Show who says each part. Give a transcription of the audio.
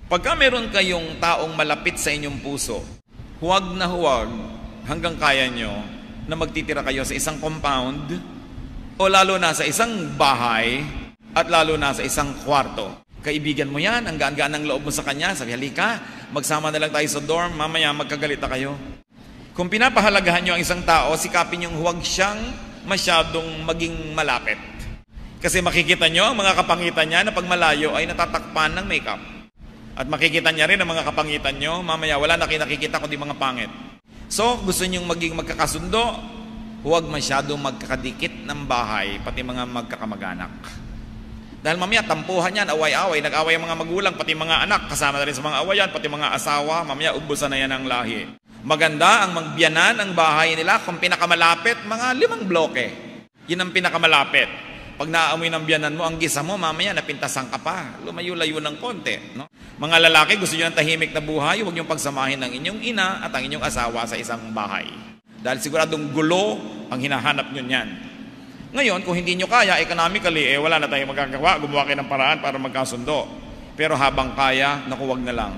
Speaker 1: Pagka meron kayong taong malapit sa inyong puso, huwag na huwag hanggang kaya nyo na magtitira kayo sa isang compound o lalo na sa isang bahay at lalo na sa isang kwarto. Kaibigan mo yan, ang gaan-gaan ng loob mo sa kanya, sabi, halika, magsama na lang tayo sa dorm, mamaya magkagalita kayo. Kung pinapahalagahan nyo ang isang tao, sikapin yung huwag siyang masyadong maging malapit. Kasi makikita nyo ang mga kapangitan niya na pag malayo ay natatakpan ng makeup. At makikita niya rin ang mga kapangitan nyo, mamaya wala na nakikita kundi mga pangit. So, gusto nyong maging magkakasundo, huwag masyadong magkakadikit ng bahay, pati mga magkakamag-anak. Dahil mamaya tampuhan yan, away-away, nag-away ang mga magulang, pati mga anak, kasama na rin sa mga awayan, pati mga asawa, mamaya ubusan na yan ang lahi. Maganda ang magbiyanan ang bahay nila kung pinakamalapit, mga 5 bloke. Yun ang pinakamalapit. Pag naaamoy ng biyanan mo, ang gisa mo, mamaya napintasan ka pa. Lumayo-layo ng konti. No? Mga lalaki, gusto nyo ng tahimik na buhay, huwag nyo pagsamahin ng inyong ina at ang inyong asawa sa isang bahay. Dahil siguradong gulo ang hinahanap nyo niyan. Ngayon, kung hindi nyo kaya, economically, wala na tayong magagawa. Gumawa kayo ng paraan para magkasundo. Pero habang kaya, naku, wag na lang.